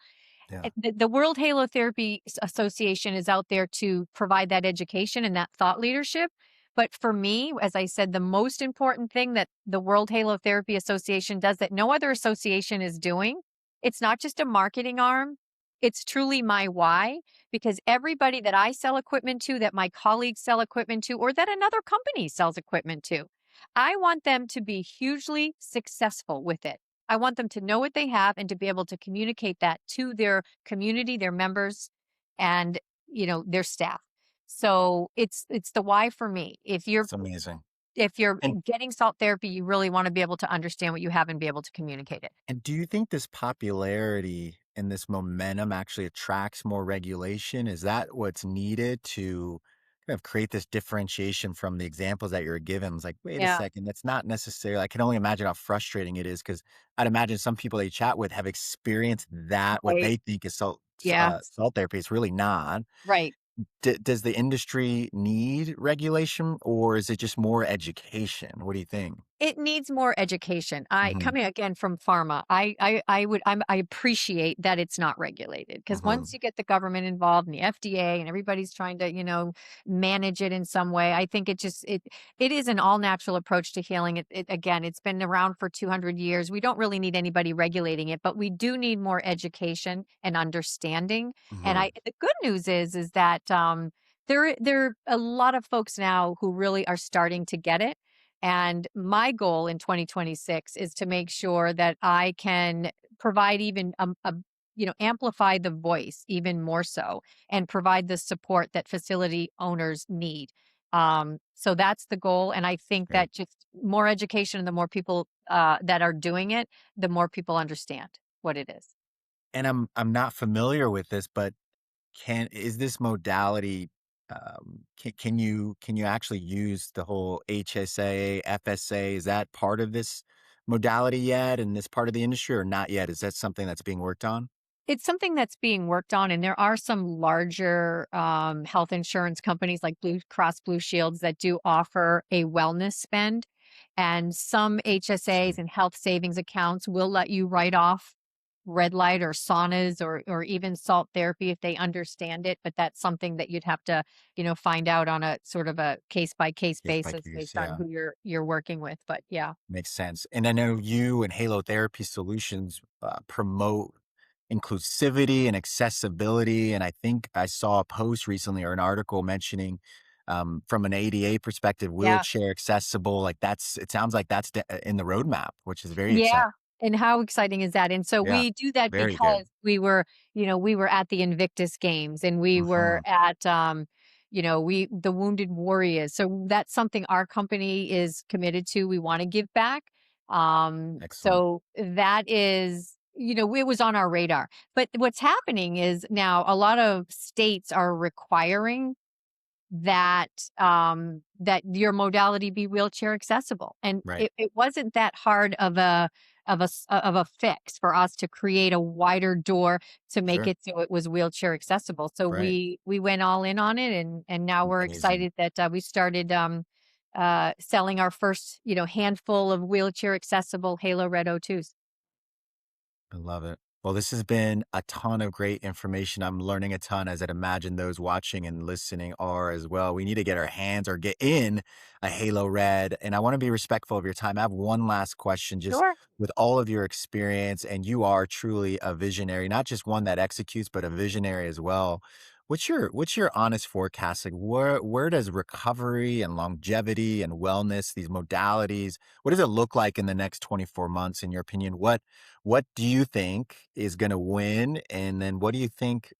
yeah. The World Halotherapy Association is out there to provide that education and that thought leadership. But for me, as I said, the most important thing that the World Halotherapy Association does that no other association is doing, it's not just a marketing arm. It's truly my why, because everybody that I sell equipment to, that my colleagues sell equipment to, or that another company sells equipment to, I want them to be hugely successful with it. I want them to know what they have and to be able to communicate that to their community, their members, and their staff. So it's the why for me. It's amazing. If you're And getting salt therapy, you really want to be able to understand what you have and be able to communicate it. And do you think this popularity and this momentum actually attracts more regulation? Is that what's needed to kind of create this differentiation from the examples that you're given? It's like, wait a Yeah. second, that's not necessarily, I can only imagine how frustrating it is because I'd imagine some people they chat with have experienced that, what Right. they think is Yeah. salt therapy. It's really not. Right. Does the industry need regulation or is it just more education? What do you think? It needs more education. I Hmm. coming again from pharma. I appreciate that it's not regulated because once Hmm. you get the government involved and the FDA and everybody's trying to, manage it in some way, I think it is an all natural approach to healing. It again, it's been around for 200 years. We don't really need anybody regulating it, but we do need more education and understanding. And Hmm. I the good news is that there are a lot of folks now who really are starting to get it, and my goal in 2026 is to make sure that I can provide even amplify the voice even more so and provide the support that facility owners need. So that's the goal. And I think Great. that just more education and the more people that are doing it, the more people understand what it is. And I'm not familiar with this, but can is this modality, can you actually use the whole HSA, FSA? Is that part of this modality yet in this part of the industry or not yet? Is that something that's being worked on? It's something that's being worked on, and there are some larger health insurance companies like Blue Cross Blue Shields that do offer a wellness spend. And some HSAs Interesting. and health savings accounts will let you write off red light or saunas or even salt therapy if they understand it. But that's something that you'd have to, find out on a sort of a case by case Case by basis case, based on yeah. who you're working with. But yeah. Makes sense. And I know you and Halotherapy Solutions promote inclusivity and accessibility. And I think I saw a post recently or an article mentioning from an ADA perspective, Yeah. wheelchair accessible. Like it sounds like that's in the roadmap, which is very exciting. Yeah, and how exciting is that? And so Yeah, we do that very good. because we were at the Invictus Games and we were Hmm. at, the wounded warriors. So that's something our company is committed to. We want to give back. Excellent. So that is, it was on our radar. But what's happening is now a lot of states are requiring that that your modality be wheelchair accessible, and Right. it wasn't that hard of a fix for us to create a wider door to make Sure. it so it was wheelchair accessible. So Right. we went all in on it, and now we're Amazing. excited that we started selling our first handful of wheelchair accessible Halo Red O2s. I love it. Well, this has been a ton of great information. I'm learning a ton, as I'd imagine those watching and listening are as well. We need to get our hands or get in a Halo Red. And I want to be respectful of your time. I have one last question, just Sure. with all of your experience, and you are truly a visionary, not just one that executes, but a visionary as well. What's your honest forecast? Like where does recovery and longevity and wellness, these modalities, what does it look like in the next 24 months in your opinion? What do you think is going to win? And then what do you think,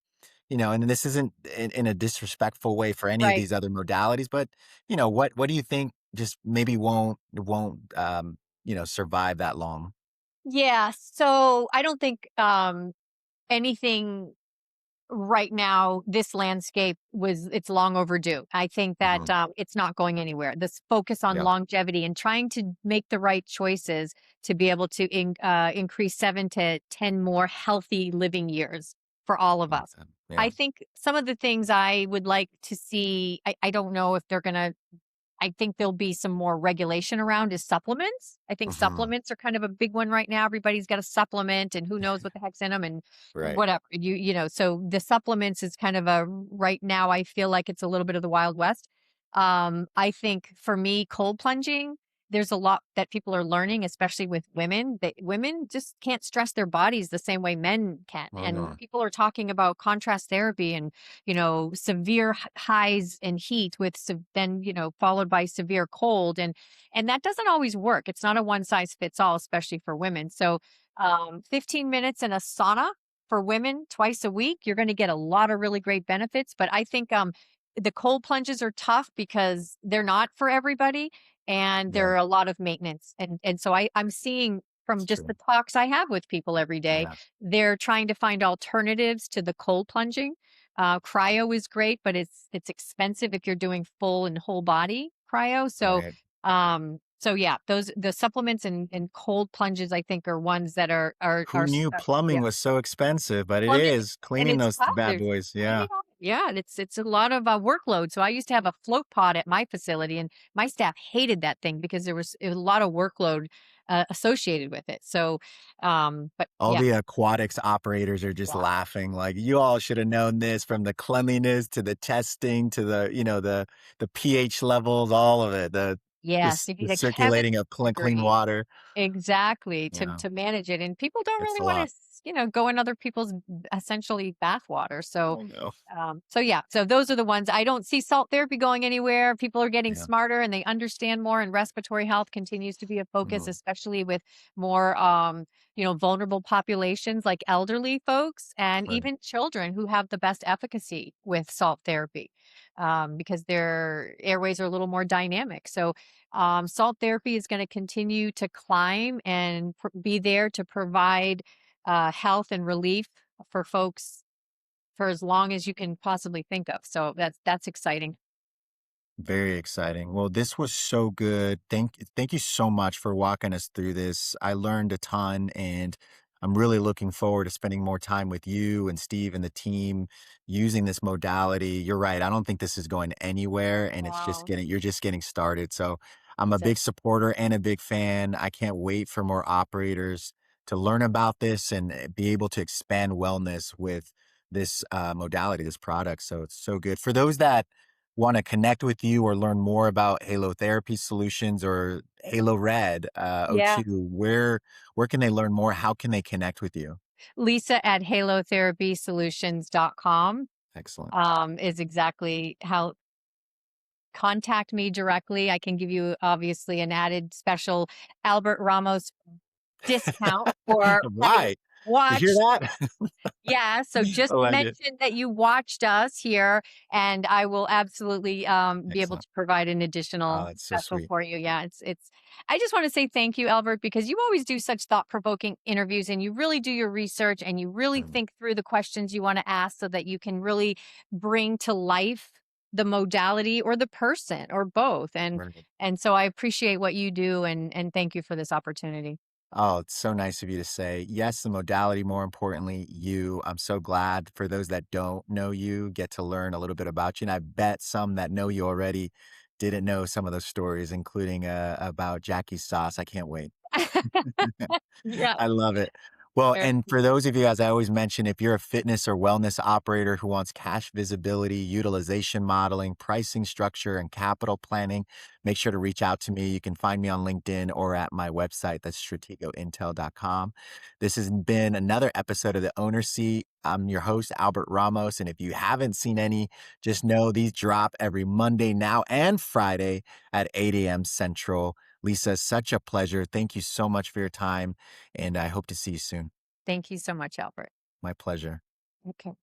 and this isn't in a disrespectful way for any of Right. these other modalities, but what do you think just maybe won't survive that long? Yeah. So I don't think anything right now, this landscape it's long overdue. I think that Mhm. it's not going anywhere. This focus on Yeah. longevity and trying to make the right choices to be able to increase 7 to 10 more healthy living years for all of I like us. that. I Yeah. think some of the things I would like to see, I don't know if they're going to I think there'll be some more regulation around is supplements. I think Hmm. supplements are kind of a big one right now. Everybody's got a supplement and who knows what the heck's in them and Right. whatever. So the supplements is kind of a right now I feel like it's a little bit of the Wild West. I think for me, cold plunging, there's a lot that people are learning, especially with women, that women just can't stress their bodies the same way men can. Oh And no. people are talking about contrast therapy and severe highs in heat with then, followed by severe cold. And that doesn't always work. It's not a one size fits all, especially for women. So, 15 minutes in a sauna for women twice a week, you're going to get a lot of really great benefits. But I think, the cold plunges are tough because they're not for everybody and there Yeah. are a lot of maintenance. And so I'm seeing from It's just the true. talks I have with people every day, Yeah. they're trying to find alternatives to the cold plunging. Cryo is great, but it's expensive if you're doing full and whole body cryo. Right. So yeah, those the supplements and cold plunges I think are ones that Who knew yeah. plumbing was so expensive? But it Plumbing, is and cleaning it's those tough. bad There's boys. cleaning Yeah. on it. Yeah, and it's a lot of workload. So I used to have a float pod at my facility, and my staff hated that thing because it was a lot of workload associated with it. So, but All yeah, the aquatics operators are just yeah, laughing like, "You all should have known this from the cleanliness to the testing to the pH levels, all of it, yes, you the need a chemistry circulating of clean degree. water." Exactly, Yeah, to manage it, and people don't it's really a wanna, lot. go in other people's essentially bathwater, Oh, no. so yeah, so those are the ones. I don't see salt therapy going anywhere. People are getting Yeah. smarter and they understand more, and respiratory health continues to be a focus, Mhm. especially with more, vulnerable populations like elderly folks and Right. even children who have the best efficacy with salt therapy, because their airways are a little more dynamic. So salt therapy is going to continue to climb and be there to provide health and relief for folks for as long as you can possibly think of. So that's exciting. Very exciting. Well, this was so good. Thank you so much for walking us through this. I learned a ton and I'm really looking forward to spending more time with you and Steve and the team using this modality. You're right. I don't think this is going anywhere and Wow. you're just getting started. So I'm a That's it. big supporter and a big fan. I can't wait for more operators to learn about this and be able to expand wellness with this modality, this product. So it's so good. For those that want to connect with you or learn more about Halotherapy solutions or Halo Red Yeah. O2, where can they learn more? How can they connect with you? Lisa at halotherapysolutions.com Excellent. is exactly how contact me directly. I can give you obviously an added special Albert Ramos discount for Why? You hear watched. that? Yeah, so just I like it. mention that you watched us here, and I will absolutely, be able Excellent. to provide an Oh, additional that's so special sweet. for you. Yeah, it's I just wanna say thank you, Albert, because you always do such thought-provoking interviews, and you really do your research, and you really Mm, think through the questions you wanna ask so that you can really bring to life the modality or the person or both, right. and so I appreciate what you do, and thank you for this opportunity. Oh, it's so nice of you to say. Yes, the modality, more importantly, you. I'm so glad for those that don't know you, get to learn a little bit about you. And I bet some that know you already didn't know some of those stories, including about Jackie's sauce. I can't wait. Yeah. I love it. Well, Sure. and for those of you, as I always mention, if you're a fitness or wellness operator who wants cash visibility, utilization modeling, pricing structure, and capital planning, make sure to reach out to me. You can find me on LinkedIn or at my website. That's strategointel.com. This has been another episode of The Owner Seat. I'm your host, Albert Ramos. And if you haven't seen any, just know these drop every Monday now and Friday at 8 a.m. Central. Lisa, such a pleasure. Thank you so much for your time, and I hope to see you soon. Thank you so much, Albert. My pleasure. Okay.